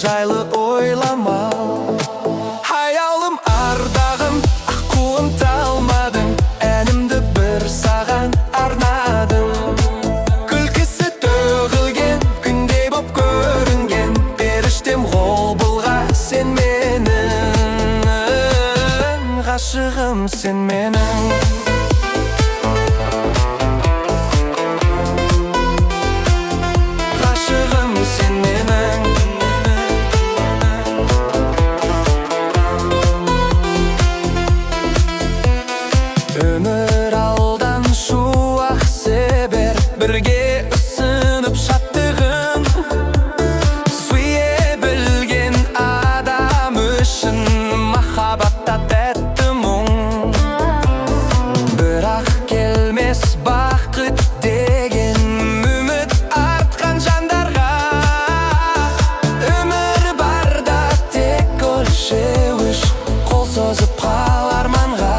жайлы ойлама. Аялым, ардағым, аққуым талмадың, әнімді бір саған арнадым. Күлкісі төгілген, күндей боп көрінген, періштем ғолбылға сен менің, ғашығым сен менің. Ғашығым сен менің. Өмір алдан шуақ себер, бірге ұсынып шаттығын. Сүйе білген адам үшін махаббатта тәтті мұң. Бірақ келмес бақыт деген үміт артқан жандарға. Өмір барда тек өлшеуіш, қол созып қал арманға.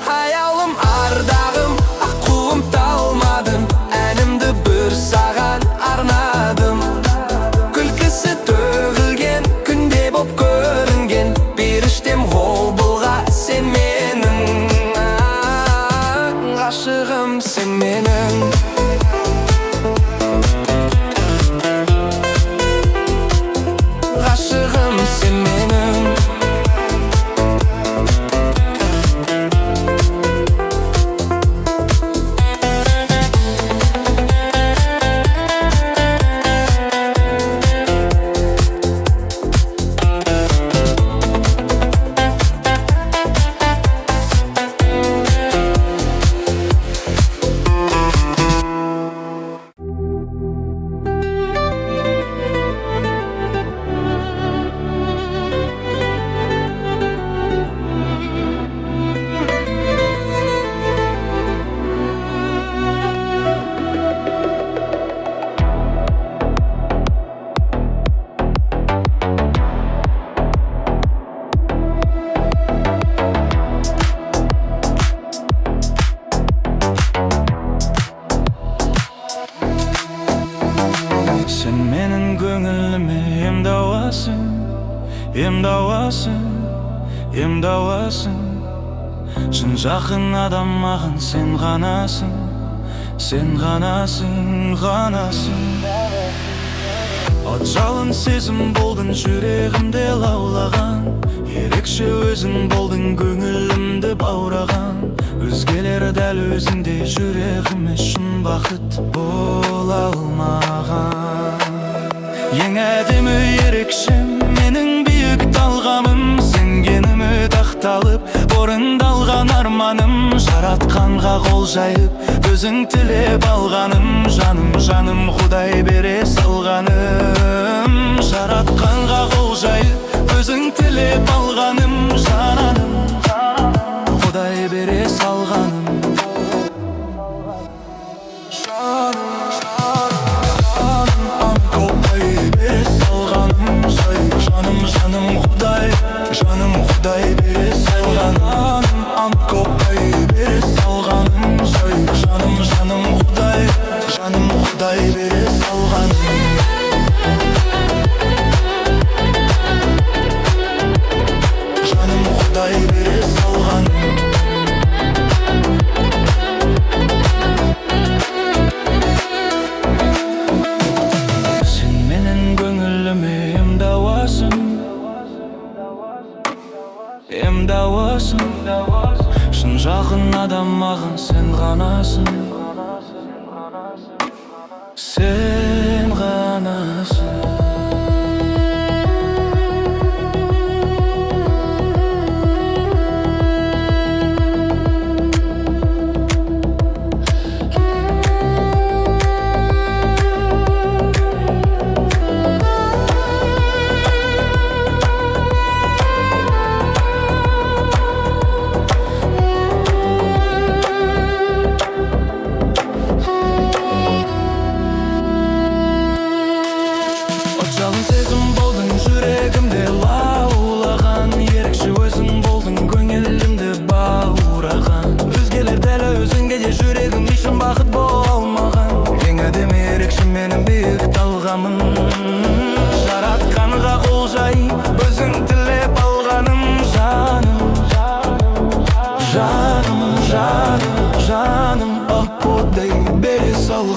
Аялым, ардағым, аққуым талмадым, әнімді бір саған арнадым. Күлкісі төгілген, күндей боп көрінген, періштем ғолбылға сен менің, ғашығым сен менің. Ғашығым сен менің. Сен менің көңіліме емдауасың, емдауасың, емдауасың. Шын жақын адам маған сен ғанасың, сен ғанасың, ғанасың. От жалын сезім болдың жүрегімде лаулаған, ерекше өзің болдың көңілімді баураған. Өзгелер дәл өзіңдей жүрегіме шын бақыт бола алмаған. Ең әдемі ерекше менің биік талғамым, сенгеніме тақталып орындалған арманым. Жаратқанға қол жайып өзің тілеп алғаным, жаным, жаным, Құдай бере салғаным. Жаратқанға қол жайып өзің тілеп алғаным, жаным, Құдай бере салғаным. Жаным, Құдай бере салғаным, Құдай бере салғаным, жаным, жаным, Құдай бере салғаным. Жаным, Құдай бере салғаным. Сен менің көңіліме емдауасың, емдауасың. Шын жақын адам маған сен ғанасың, сен ғанасың. Жалын сезім болдың жүрегімде лаулаған, ерекше өзің болдың көңілімді баураған. Өзгелер дәл өзіңге де жүрегім ешін бақыт болмаған. Ең әдемі ерекше менің биік талғамым, жаратқан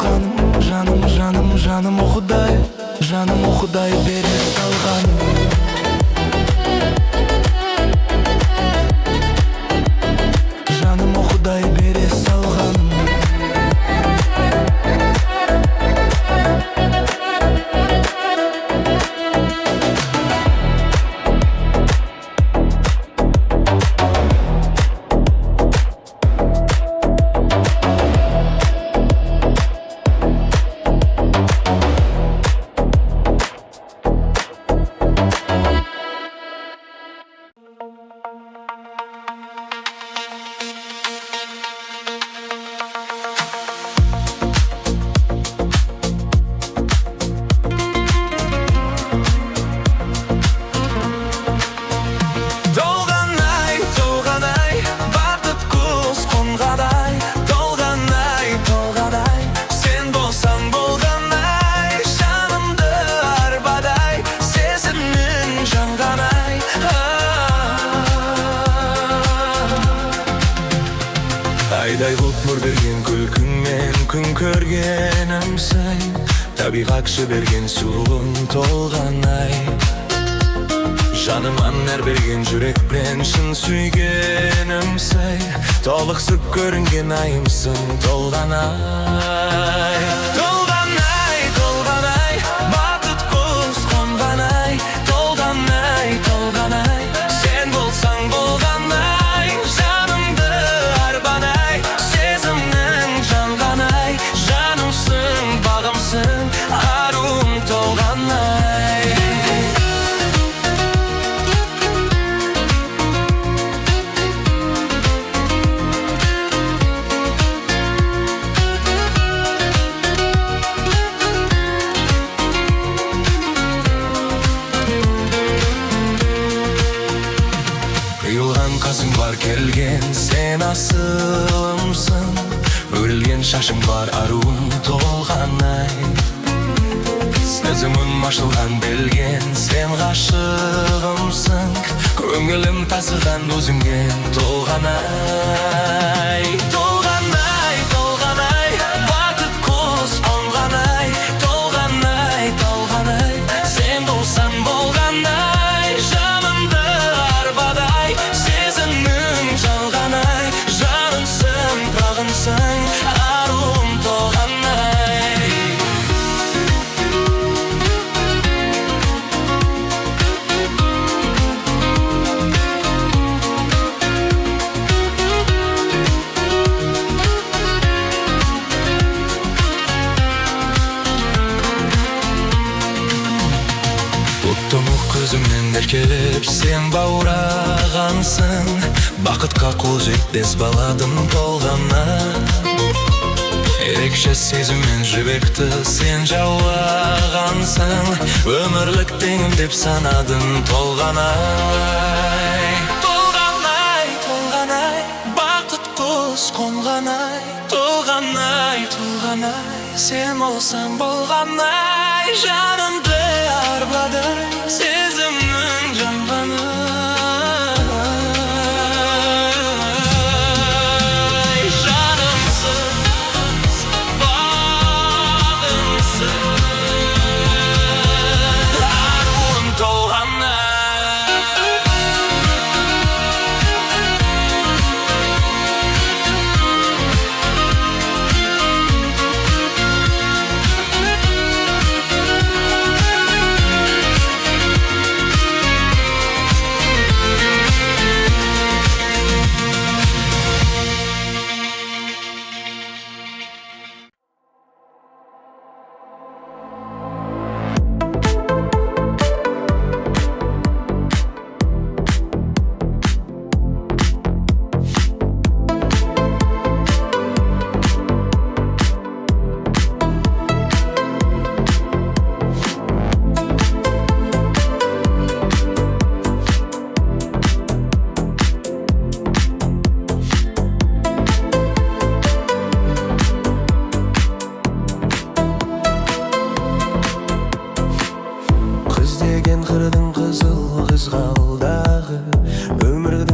салғаным, жаным, жаным, жаным, о Құдай, жаным, о Құдай бере салғаным. Жаным, о Құдай бере салғаным. Айдай құп мөрдерген күлкіңмен күн көргенімсің, табиғат жіберген сұлуын толғанай. Жаныман әр берген жүрекпен шын сүйгенімсің, толықсып көрінген айымсың толғанай. Толғанай, толғанай, бақыт құс қонғанай. Толғанай, толғанай, сен болсаң болғанай. Жанымды арбанай, сезімнің жанғанай. Жанымсың, бағымсың, аруым толғанай. Қиылған қасың бар келген сен асылымсың, өрілген шашың бар аруым толғанай. Сезімім ашылған белген сен ғашығымсың, көңілім тасыған өзіңе толғанай. Толғанай, толғанай, бақыт құс қонғанай. Толғанай, толғанай, сен болсаң болғанай. Жанымды арбадай, сезімнің жалғанай. Жанымсың, бағымсың, аруым толғанай. Ұттымық көзімнен еркелеп сен баурағансың, бақытқа қол жетпес баладым толғанай. Ерекше сезіммен жібекті сен жаулағансың, өмірлік теңім деп санадым толғанай. Толғанай, толғанай, бақыт құс қонғанай. Толғанай, толғанай, сен болсаң болғанай. Жанымды арбадай, сезімнің жанғанай.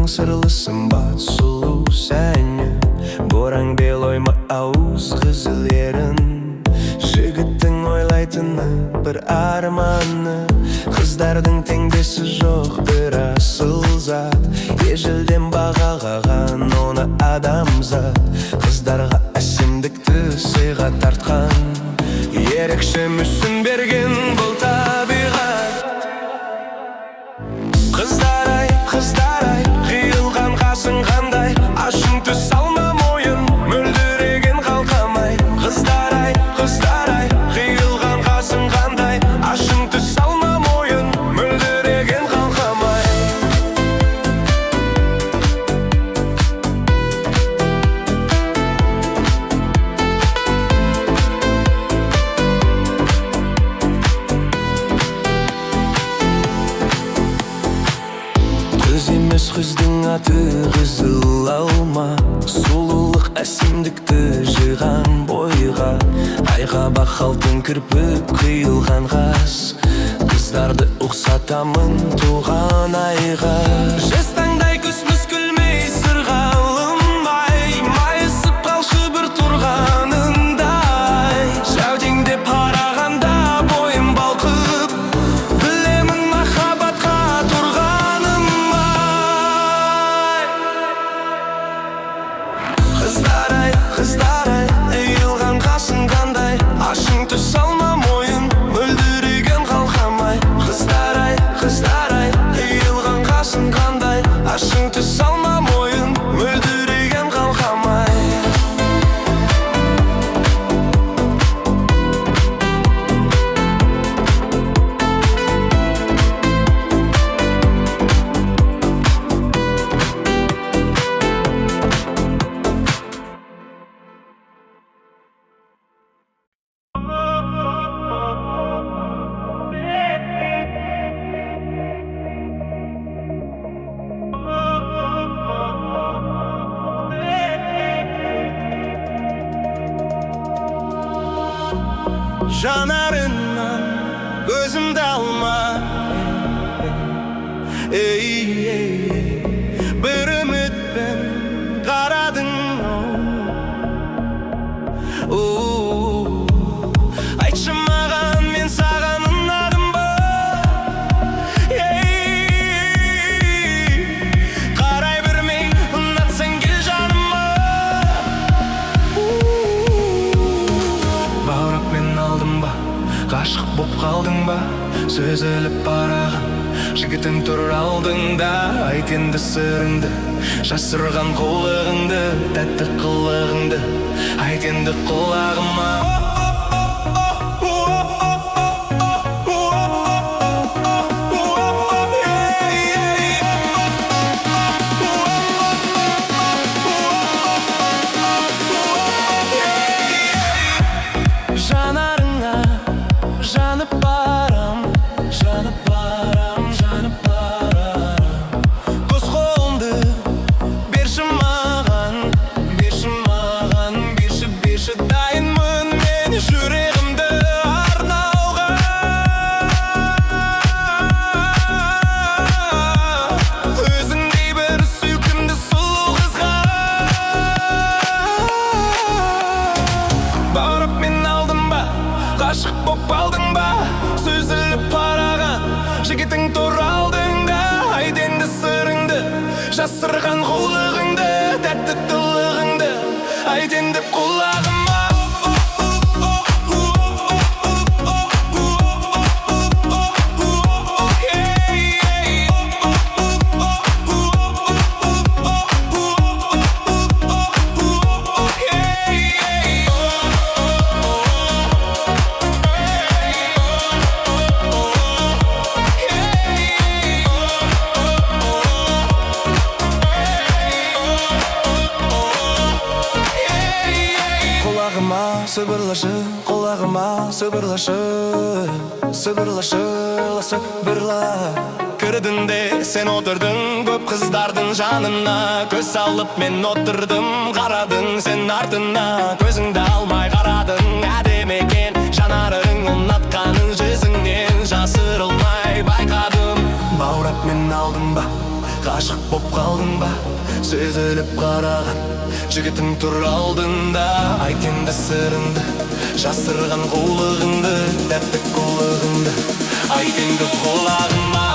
сырлы сымбат сұлу сәні, Боран бел ойма ауыз қызыл ерін. арманы. Қыздардың теңдесі жоқ бір асыл зат, ежелден бағалаған оны адамзат. Қыздарға әсемдікті сыйға тартқан, ерекше мүсін берген бұл табиғат. Қыздар-ай, қыздар-ай, қиылған қасың қандай, ашың түс алма мойын, мөлдіреген қалқамай. Қыздар-ай, қыздар-ай, қиылған қасың қандай, ашың түс алма мойын, мөлдіреген қалқамай. Көз емес қыздың аты қызыл алма, сұлулық әсемдікті жиған бойға. Айға бақ алтын кірпік қиылған қас, қыздарды ұқсатамын туған айға. Жастаңдай күсміс күлмей сырға алынбай, майысып қалшы бір тұрғанындай. Жәудеңде парағанда бойым балқып, білемін махаббатқа тұрғаным бай. Қыздар-ай, қыздар-ай, иылған қасың қандай, ашың түс алма мойын, мөлдіреген қалқамай. Қыздар-ай, қыздар-ай, иылған қасың қандай, ашың түс алма мойын, мөлдіреген қалқамай. Жанарынан көзімді алма, бір үмітпен қарадың. Айтшы маған, мен саған ұнадым ба? Қарай бермей ұнатсаң кел жаныма. Баурап мен алдым ба, ғашық боп қалдың ба? Сөз іліп бараған жігітің тұр алдыңда. Айт енді сырыңды, жасырған қулығыңды, тәтті қылығыңды айт енді құлағыма. Жанарыңа жанып барам, жанып барам, жанып барам. Қос қолыңды берші маған, берші маған, берші, берші. Дайынмын мен жүрегімді арнауға. Өзіңдей бір сүйкімді сұлу қызға. Баурап мен алдым ба, ғашық боп алдың ба? Сөз іліп параған жігітің тұр алдыңда. Айт енді сырыңды, жасырған қулығыңды, тәтті қылығыңды айт енді құлағыма. Сыбырлашы, құлағыма сыбырлашы, сыбырлашы, сыбырла. Кірдің де сен отырдың көп қыздардың жанына. Көз салып мен отырдым, қарадың сен артына. Көзіңді алмай қарадың, әдемі екен жанарың, ұнатқаның жүзіңнен жасырылмай байқадым. Баурап мен алдың ба, ғашық боп қалдың ба? Сөз іліп қараған жігітің тұр алдында. Айт енді сырыңды, жасырған қулығыңды, тәтті қулығыңды айт енді құлағыма.